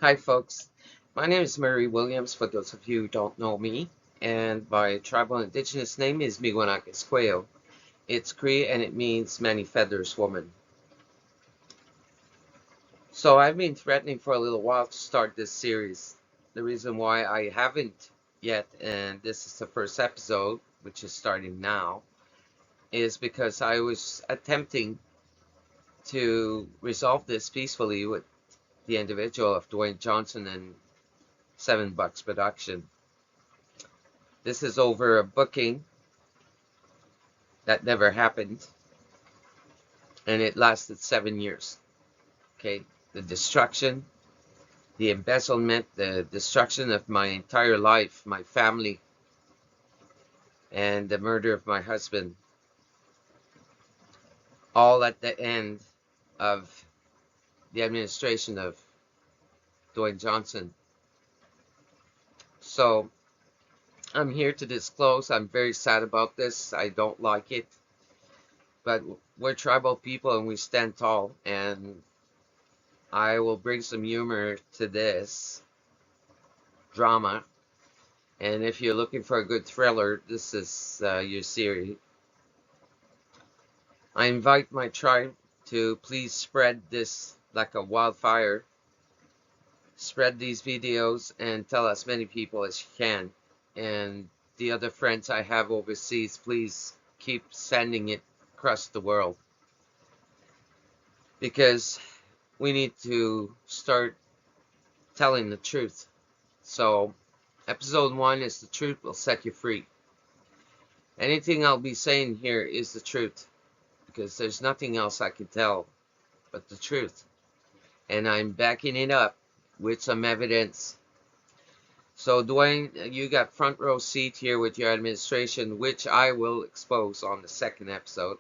Hi, folks. My name is Murray Williams, for those of you who don't know me, and my tribal indigenous name is Miwanakis Quayo. It's Cree and it means many feathers woman. So I've been threatening for a little while to start this series. The reason why I haven't yet, and this is the first episode, which is starting now, is because I was attempting to resolve this peacefully with the individual of Dwayne Johnson and $7 Production. This is over a booking that never happened, and it lasted 7 years. Okay, the destruction, the embezzlement, the destruction of my entire life, my family, and the murder of my husband, all at the end of the administration of Dwayne Johnson. So I'm here to disclose I'm very sad about this. I don't like it, but we're tribal people and we stand tall, and I will bring some humor to this drama. And if you're looking for a good thriller, this is your series. I invite my tribe to please spread this like a wildfire. Spread these videos and tell as many people as you can. And the other friends I have overseas, please keep sending it across the world. Because we need to start telling the truth. So, episode 1 is the truth will set you free. Anything I'll be saying here is the truth, because there's nothing else I can tell but the truth. And I'm backing it up with some evidence. So, Dwayne, you got front row seat here with your administration, which I will expose on the second episode.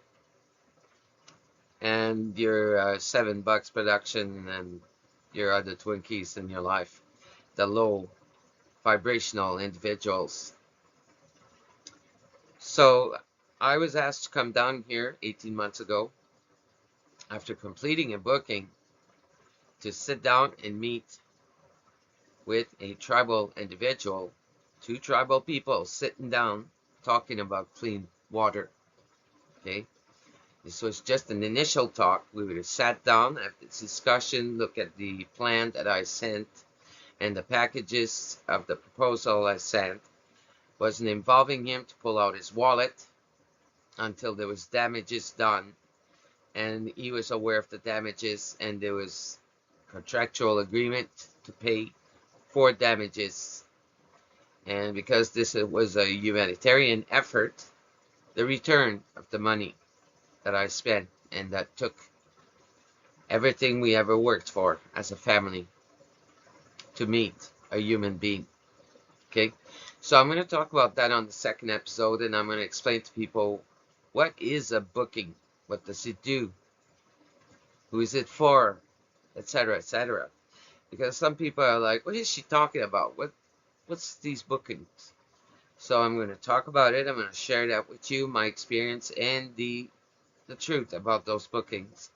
And your $7 Production and your other Twinkies in your life, the low vibrational individuals. So, I was asked to come down here 18 months ago after completing a booking to sit down and meet with a tribal individual, two tribal people sitting down talking about clean water. Okay, this was just an initial talk. We would have sat down, have this discussion, look at the plan that I sent and the packages of the proposal I sent. Wasn't involving him to pull out his wallet until there was damages done, and he was aware of the damages, and there was contractual agreement to pay for damages. And because this was a humanitarian effort, the return of the money that I spent and that took everything we ever worked for as a family to meet a human being. Okay, so I'm going to talk about that on the second episode, and I'm going to explain to people what is a booking, what does it do, who is it for, etc., etc. Because some people are like, what is she talking about? What's these bookings? So I'm going to talk about it. I'm going to share that with you, my experience and the truth about those bookings.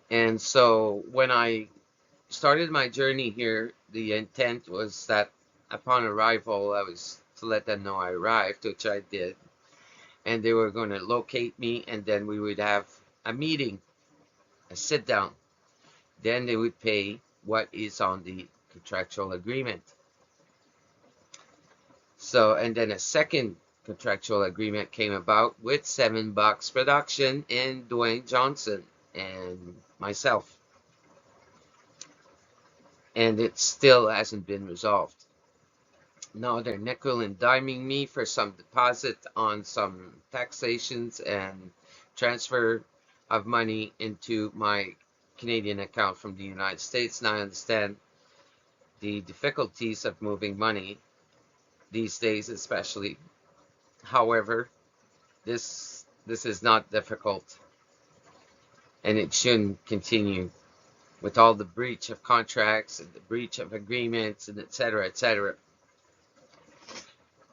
And so when I started my journey here, the intent was that upon arrival, I was to let them know I arrived, which I did. And they were going to locate me, and then we would have a meeting, a sit down. Then they would pay what is on the contractual agreement. So, and then a second contractual agreement came about with $7 Production and Dwayne Johnson and myself. And it still hasn't been resolved. Now they're nickel and diming me for some deposit on some taxations and transfer of money into my Canadian account from the United States. Now I understand the difficulties of moving money these days, especially. However, this is not difficult, and it shouldn't continue with all the breach of contracts and the breach of agreements and etc., etc.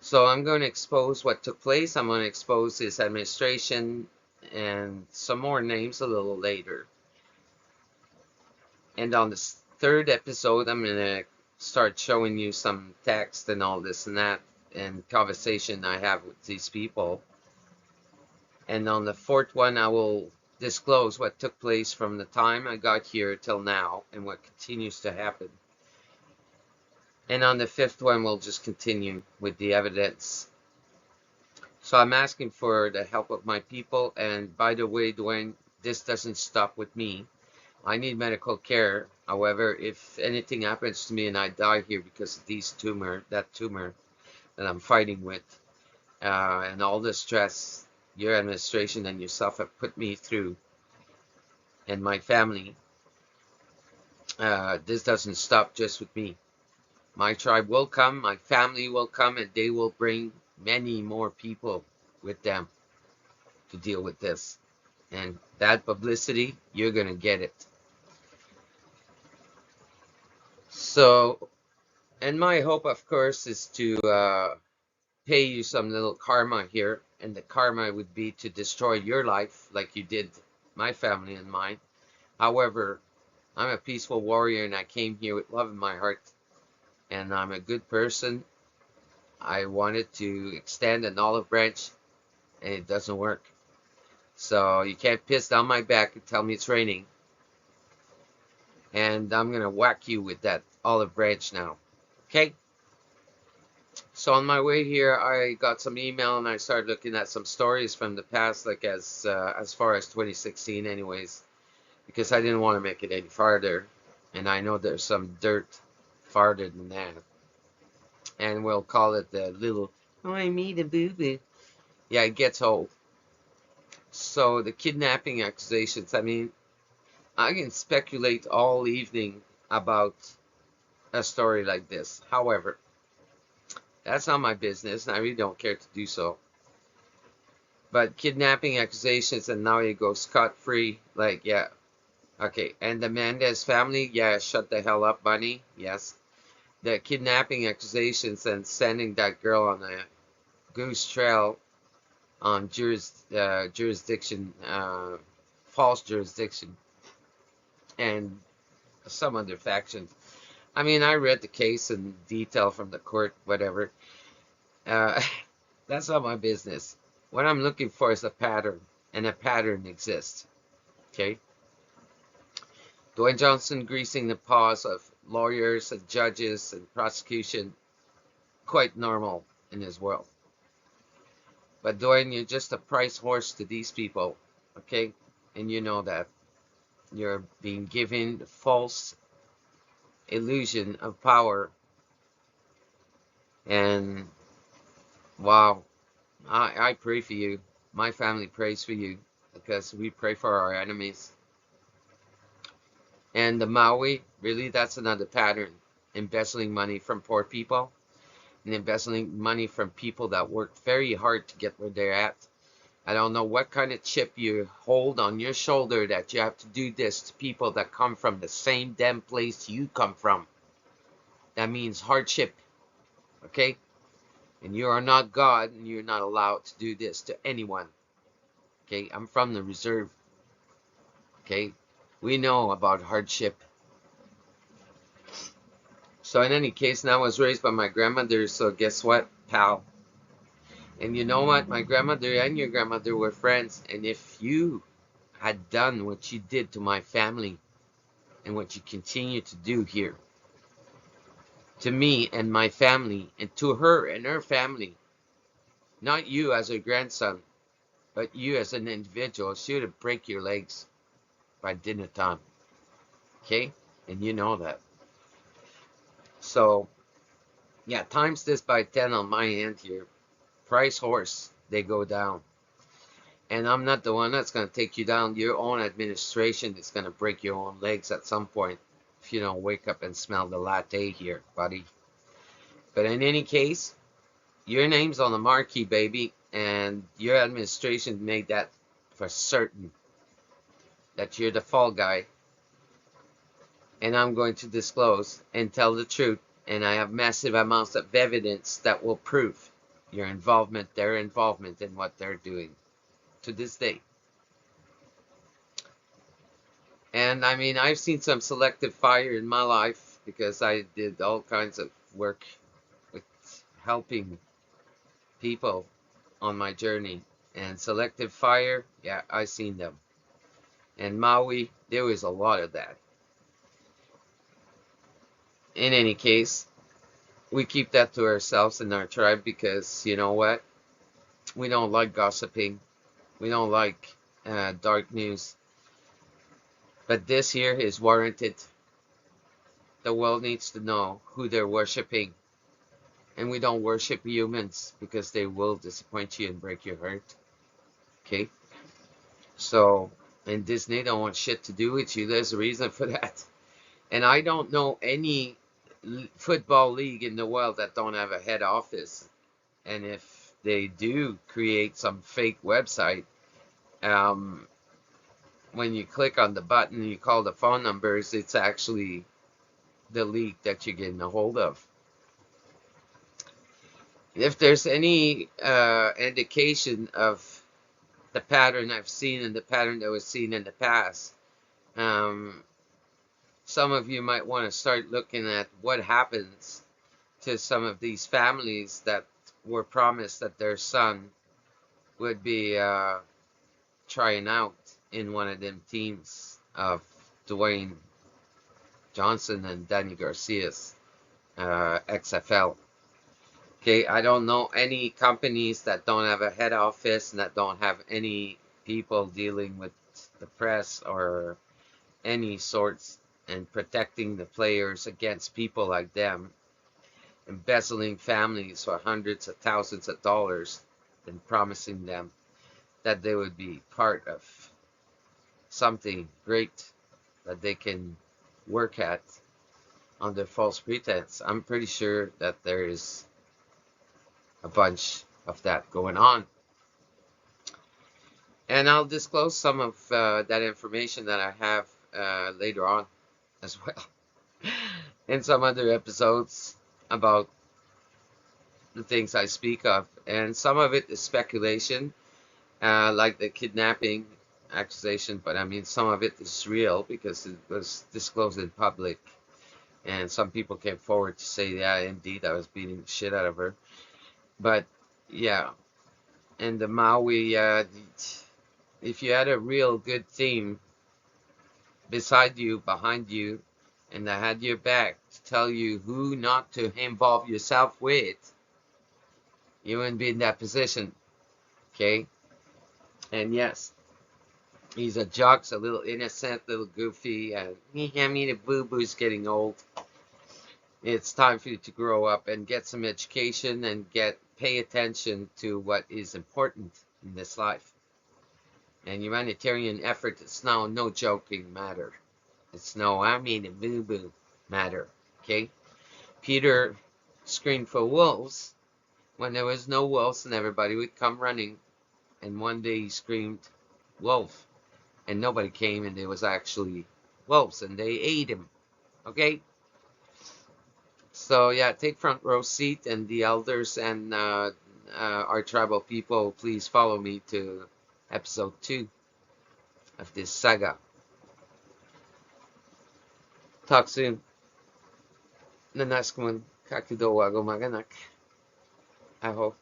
So I'm going to expose what took place. I'm going to expose his administration and some more names a little later. And on the third episode, I'm going to start showing you some text and all this and that and conversation I have with these people. And on the fourth one, I will disclose what took place from the time I got here till now and what continues to happen. And on the fifth one, we'll just continue with the evidence. So I'm asking for the help of my people. And by the way, Dwayne, this doesn't stop with me. I need medical care. However, if anything happens to me and I die here because of that tumor that I'm fighting with, and all the stress your administration and yourself have put me through and my family, this doesn't stop just with me. My tribe will come, my family will come, and they will bring many more people with them to deal with this. And that publicity, you're going to get it. So, and my hope, of course, is to pay you some little karma here. And the karma would be to destroy your life like you did my family and mine. However, I'm a peaceful warrior and I came here with love in my heart. And I'm a good person. I wanted to extend an olive branch and it doesn't work. So you can't piss down my back and tell me it's raining. And I'm going to whack you with that olive branch now. Okay? So on my way here, I got some email and I started looking at some stories from the past, like as far as 2016 anyways, because I didn't want to make it any farther. And I know there's some dirt farther than that. And we'll call it the little, oh, I made a boo-boo. Yeah, it gets old. So the kidnapping accusations, I mean, I can speculate all evening about a story like this. However, that's not my business, and I really don't care to do so. But kidnapping accusations, and now you go scot-free, like, yeah. Okay, and the Mendez family, yeah, shut the hell up, Bunny, yes. The kidnapping accusations and sending that girl on a goose trail on jurisdiction, false jurisdiction, and some other factions. I mean, I read the case in detail from the court, whatever. That's not my business. What I'm looking for is a pattern, and a pattern exists. Okay? Dwayne Johnson greasing the paws of lawyers and judges and prosecution, quite normal in his world. But Dwayne, you're just a price horse to these people, okay? And you know that. You're being given the false illusion of power. And wow, I pray for you. My family prays for you because we pray for our enemies. And the Maui, really, that's another pattern. Embezzling money from poor people and embezzling money from people that work very hard to get where they're at. I don't know what kind of chip you hold on your shoulder that you have to do this to people that come from the same damn place you come from. That means hardship, okay? And you are not God, and you're not allowed to do this to anyone. Okay, I'm from the reserve. Okay, we know about hardship. So in any case, now I was raised by my grandmother, so guess what, pal? And you know what? My grandmother and your grandmother were friends. And if you had done what you did to my family and what you continue to do here, to me and my family, and to her and her family, not you as a grandson, but you as an individual, she would have break your legs by dinner time. Okay? And you know that. So, yeah, times this by 10 on my end here. Price horse, they go down. And I'm not the one that's going to take you down. Your own administration is going to break your own legs at some point if you don't wake up and smell the latte here, buddy. But in any case, your name's on the marquee, baby, and your administration made that for certain that you're the fall guy. And I'm going to disclose and tell the truth, and I have massive amounts of evidence that will prove your involvement, their involvement in what they're doing to this day. And I mean, I've seen some selective fire in my life because I did all kinds of work with helping people on my journey. And selective fire, yeah, I seen them. And Maui, there was a lot of that. In any case, we keep that to ourselves in our tribe because you know what? We don't like gossiping. We don't like dark news. But this here is warranted. The world needs to know who they're worshiping. And we don't worship humans because they will disappoint you and break your heart. Okay? So, and Disney don't want shit to do with you. There's a reason for that. And I don't know any football league in the world that don't have a head office. And if they do create some fake website, um, when you click on the button and you call the phone numbers, it's actually the league that you're getting a hold of. If there's any indication of the pattern I've seen and the pattern that was seen in the past, um, some of you might want to start looking at what happens to some of these families that were promised that their son would be trying out in one of them teams of Dwayne Johnson and Danny Garcia's XFL. Okay, I don't know any companies that don't have a head office and that don't have any people dealing with the press or any sorts and protecting the players against people like them, embezzling families for hundreds of thousands of dollars and promising them that they would be part of something great that they can work at under false pretense. I'm pretty sure that there is a bunch of that going on. And I'll disclose some of that information that I have later on as well in some other episodes about the things I speak of. And some of it is speculation, like the kidnapping accusation, but I mean, some of it is real because it was disclosed in public. And some people came forward to say, yeah, indeed, I was beating the shit out of her. But yeah, and the Maui, if you had a real good team beside you, behind you, and that had your back to tell you who not to involve yourself with, you wouldn't be in that position. Okay? And yes, he's a jock's a little innocent, little goofy, and I mean, the boo-boo's getting old. It's time for you to grow up and get some education and pay attention to what is important in this life. And humanitarian effort is now no joking matter. It's no, I mean, a boo-boo matter. Okay? Peter screamed for wolves when there was no wolves and everybody would come running. And one day he screamed, wolf. And nobody came and there was actually wolves and they ate him. Okay? So yeah, take front row seat, and the elders and our tribal people, please follow me to episode 2 of this saga. Talk soon. Nanaskman kakidowago maganak. Aho.